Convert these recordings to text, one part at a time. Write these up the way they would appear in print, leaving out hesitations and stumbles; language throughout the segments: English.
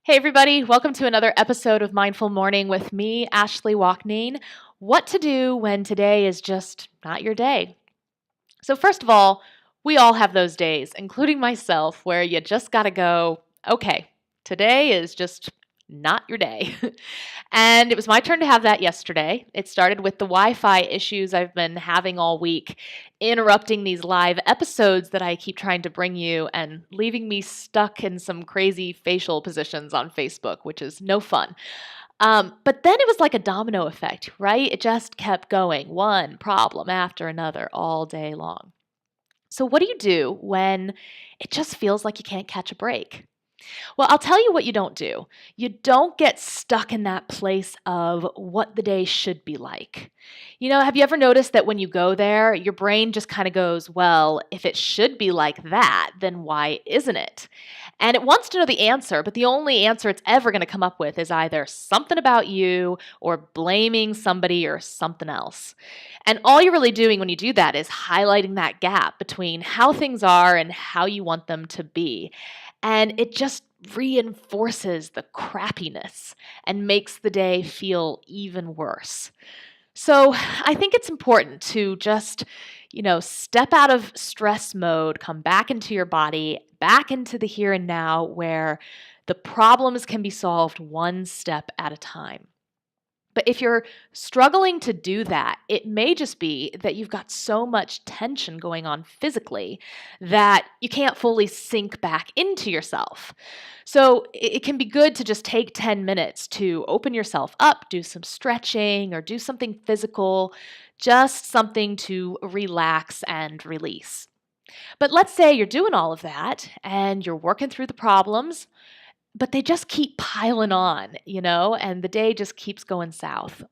Hey, everybody, welcome to another episode of Mindful Morning with me, Ashley Walkneen. What to do when today is just not your day. So, first of all, we all have those days, including myself, where you just got to go, okay, today is just not your day. And it was my turn to have that yesterday. It started with the Wi Fi issues I've been having all week, interrupting these live episodes that I keep trying to bring you and leaving me stuck in some crazy facial positions on Facebook, which is no fun. But then it was like a domino effect, right? It just kept going, one problem after another all day long. So, what do when it just feels like you can't catch a break? Well, I'll tell you what you don't do. You don't get stuck in that place of what the day should be like. Have you ever noticed that when you go there, your brain just kind of goes, well, if it should be like that, then why isn't it? And it wants to know the answer, but the only answer it's ever going to come up with is either something about you or blaming somebody or something else. And all you're really doing when you do that is highlighting that gap between how things are and how you want them to be. And it just reinforces the crappiness and makes the day feel even worse. So I think it's important to just, step out of stress mode, come back into your body, back into the here and now where the problems can be solved one step at a time. But if you're struggling to do that, it may just be that you've got so much tension going on physically that you can't fully sink back into yourself. So it can be good to just take 10 minutes to open yourself up, do some stretching, or do something physical, just something to relax and release. But let's say you're doing all of that and you're working through the problems, but they just keep piling on, and the day just keeps going south.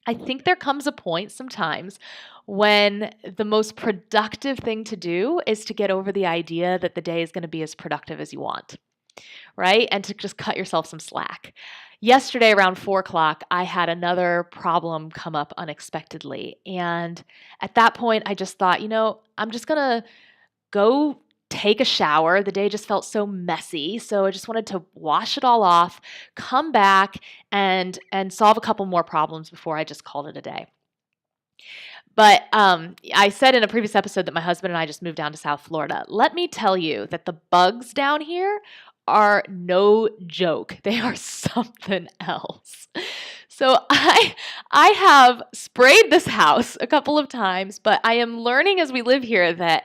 I think there comes a point sometimes when the most productive thing to do is to get over the idea that the day is going to be as productive as you want, right? And to just cut yourself some slack. Yesterday around 4 o'clock, I had another problem come up unexpectedly. And at that point, I just thought, I'm just going to go take a shower. The day just felt so messy, so I just wanted to wash it all off, come back and solve a couple more problems before I just called it a day. But I said in a previous episode that my husband and I just moved down to South Florida. Let me tell you that the bugs down here are no joke. They are something else. So I have sprayed this house a couple of times, but I am learning as we live here that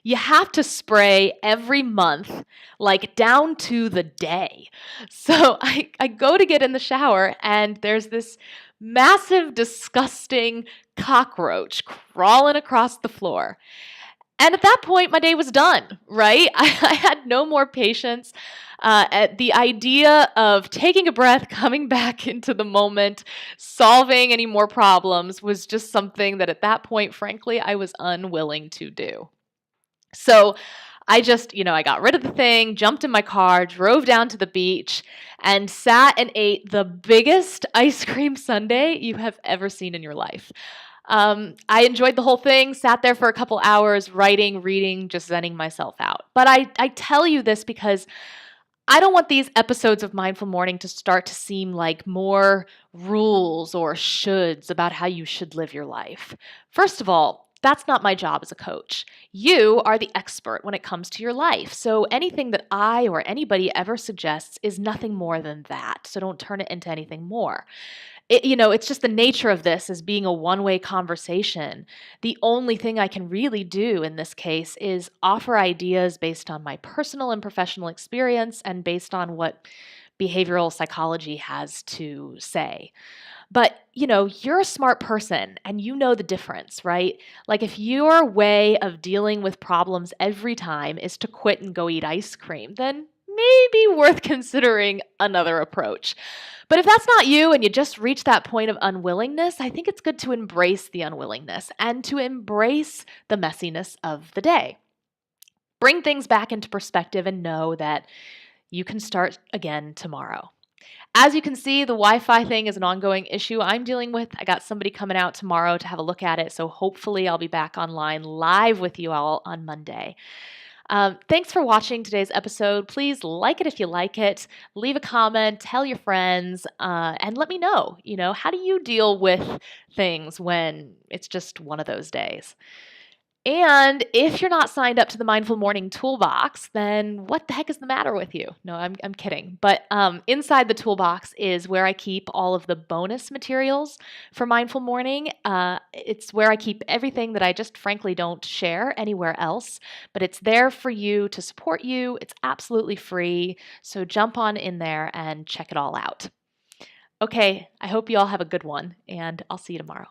you have to spray every month, like down to the day. So I go to get in the shower and there's this massive, disgusting cockroach crawling across the floor. And at that point, my day was done, right? I had no more patience. At the idea of taking a breath, coming back into the moment, solving any more problems was just something that at that point, frankly, I was unwilling to do. So I just, I got rid of the thing, jumped in my car, drove down to the beach, and sat and ate the biggest ice cream sundae you have ever seen in your life. I enjoyed the whole thing, sat there for a couple hours, writing, reading, just zenning myself out. But I tell you this because I don't want these episodes of Mindful Morning to start to seem like more rules or shoulds about how you should live your life. First of all, that's not my job as a coach. You are the expert when it comes to your life. So anything that I or anybody ever suggests is nothing more than that. So don't turn it into anything more. It's just the nature of this as being a one-way conversation. The only thing I can really do in this case is offer ideas based on my personal and professional experience and based on what behavioral psychology has to say. But, you're a smart person and you know the difference, right? Like if your way of dealing with problems every time is to quit and go eat ice cream, then maybe worth considering another approach. But if that's not you and you just reach that point of unwillingness, I think it's good to embrace the unwillingness and to embrace the messiness of the day. Bring things back into perspective and know that you can start again tomorrow. As you can see, the Wi-Fi thing is an ongoing issue I'm dealing with. I got somebody coming out tomorrow to have a look at it, so hopefully I'll be back online live with you all on Monday. Thanks for watching today's episode. Please like it if you like it. Leave a comment, tell your friends, and let me know, how do you deal with things when it's just one of those days? And if you're not signed up to the Mindful Morning Toolbox, then what the heck is the matter with you? No, I'm kidding. But inside the toolbox is where I keep all of the bonus materials for Mindful Morning. It's where I keep everything that I just frankly don't share anywhere else, but it's there for you to support you. It's absolutely free. So jump on in there and check it all out. Okay, I hope you all have a good one, and I'll see you tomorrow.